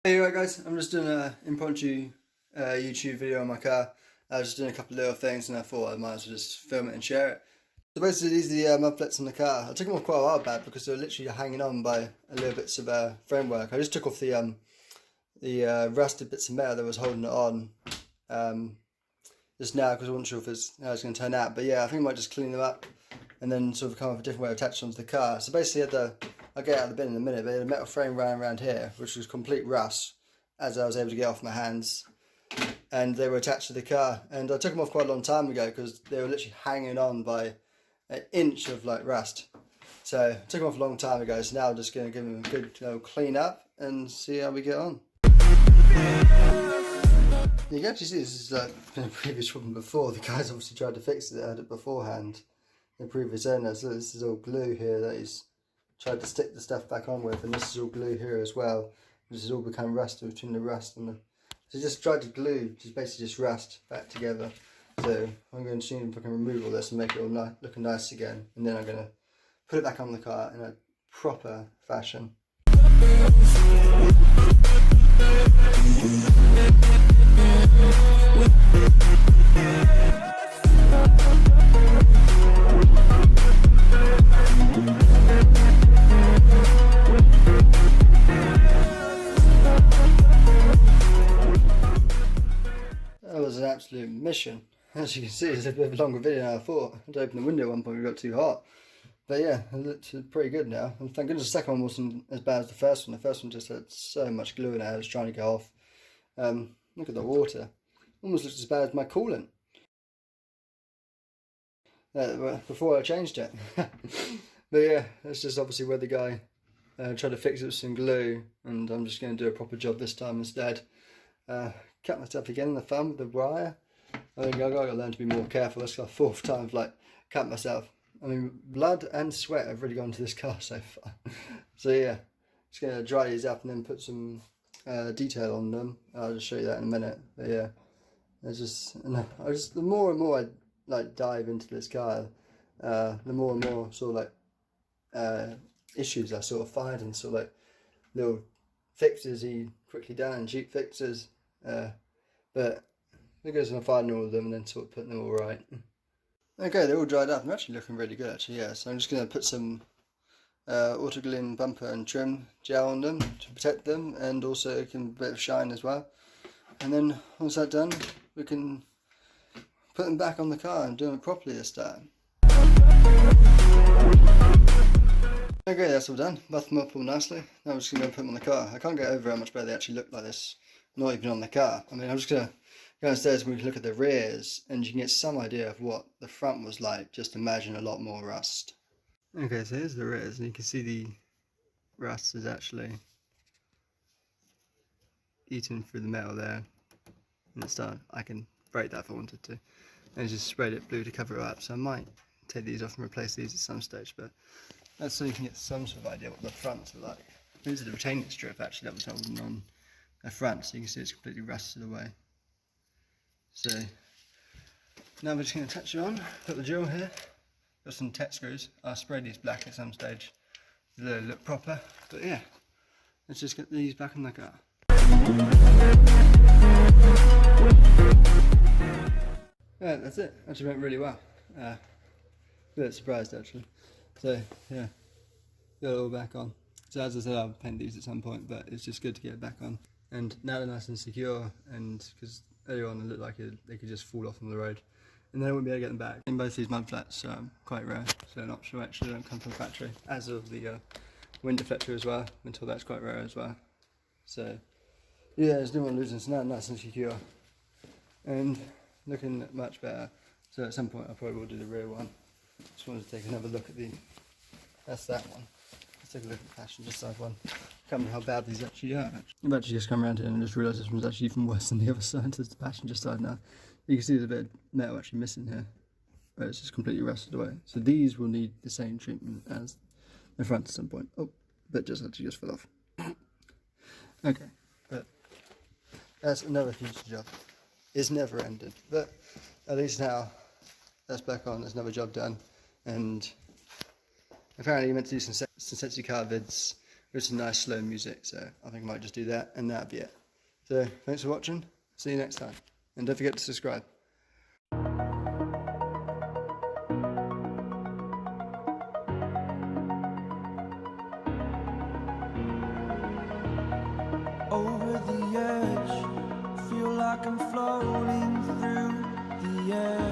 Hey, right guys, I'm just doing an impromptu YouTube video on my car. I was just doing a couple of little things and I thought I might as well just film it and share it. So basically these are the mud flaps on the car. I took them off quite a while back because they were literally hanging on by a little bits of framework. I just took off the rusted bits of metal that was holding it on just now because I wasn't sure if how it's going to turn out. But yeah, I think I might just clean them up and then sort of come up with a different way of attaching them to the car. So basically I'll get out of the bin in a minute, but I had a metal frame around here, which was complete rust, as I was able to get off my hands. And they were attached to the car. And I took them off quite a long time ago because they were literally hanging on by an inch of like rust. So I took them off a long time ago, so now I'm just going to give them a good clean up and see how we get on. You can actually see this is been a previous problem before. The guys obviously tried to fix it, had it beforehand, the previous owner. So this is all glue here that he's tried to stick the stuff back on with, and this is all glue here as well. This has all become rusted between the rust and the... So just tried to glue, basically just rust back together. So I'm going to see if I can remove all this and make it all looking nice again, and then I'm going to put it back on the car in a proper fashion. That was an absolute mission. As you can see, it's a bit of a longer video than I thought. I had to open the window at one point, it got too hot. But yeah, it looked pretty good now. And thank goodness the second one wasn't as bad as the first one. The first one just had so much glue in it, I was trying to get off. Look at the water. Almost looks as bad as my coolant. Before I changed it. But yeah, that's just obviously where the guy tried to fix it with some glue. And I'm just going to do a proper job this time instead. Cut myself again in the thumb with the wire. I think I've got to learn to be more careful. That's the fourth time I've like cut myself. I mean, blood and sweat have really gone to this car so far. So yeah, just going to dry these up and then put some detail on them. I'll just show you that in a minute. But yeah, the more and more I like dive into this car, the more and more sort of like issues I sort of find, and sort of like little fixes he quickly done, cheap fixes. But I goes on finding all of them and then sort of putting them all right. Okay, they're all dried up. They're actually looking really good actually, yeah. So I'm just going to put some autoglue bumper and trim gel on them to protect them, and also give them a bit of shine as well. And then once that's done, we can put them back on the car and do them properly this time. Okay, that's all done. Buff them up all nicely. Now I'm just going to put them on the car. I can't get over how much better they actually look like this, not even on the car. I mean, I'm just going to go downstairs and we can look at the rears, and you can get some idea of what the front was like. Just imagine a lot more rust. Okay, so here's the rears, and you can see the rust is actually eating through the metal there. And it's done. I can break that if I wanted to. And just sprayed it blue to cover it up, so I might take these off and replace these at some stage, but that's so you can get some sort of idea what the fronts are like. This is the retaining strip actually that was holding on the front, so you can see it's completely rusted away. So now we're just going to attach it on, put the drill here, got some Tet screws. I'll spray these black at some stage, they'll look proper, but yeah, let's just get these back in the car. Yeah, that's it, actually went really well. A bit surprised actually. So yeah, got it all back on. So as I said, I'll paint these at some point, but it's just good to get it back on. And now they're nice and secure, and because earlier on it looked like they could just fall off on the road, and then I wouldn't be able to get them back. And both these mud flats are quite rare, so they're not sure actually, they don't come from the factory. As of the wind deflector as well, until that's quite rare as well. So yeah, there's no one losing, so now nice and secure, and looking much better. So at some point I probably will do the rear one. Just wanted to take another look at that's that one. Let's take a look at the passenger side one. I can't remember how bad these actually are. I've actually just come around here and just realised this one's actually even worse than the other side. There's the passenger side now. You can see there's a bit of metal actually missing here, but it's just completely rusted away. So these will need the same treatment as the front at some point. Oh, but just actually just fell off. Okay, but that's another future job. It's never ended, but at least now that's back on. There's another job done, and apparently you meant to do some sensory car vids There's some nice slow music, so I think I might just do that, and that'll be it. So thanks for watching. See you next time, and don't forget to subscribe. Over the edge, feel like I'm floating through the air.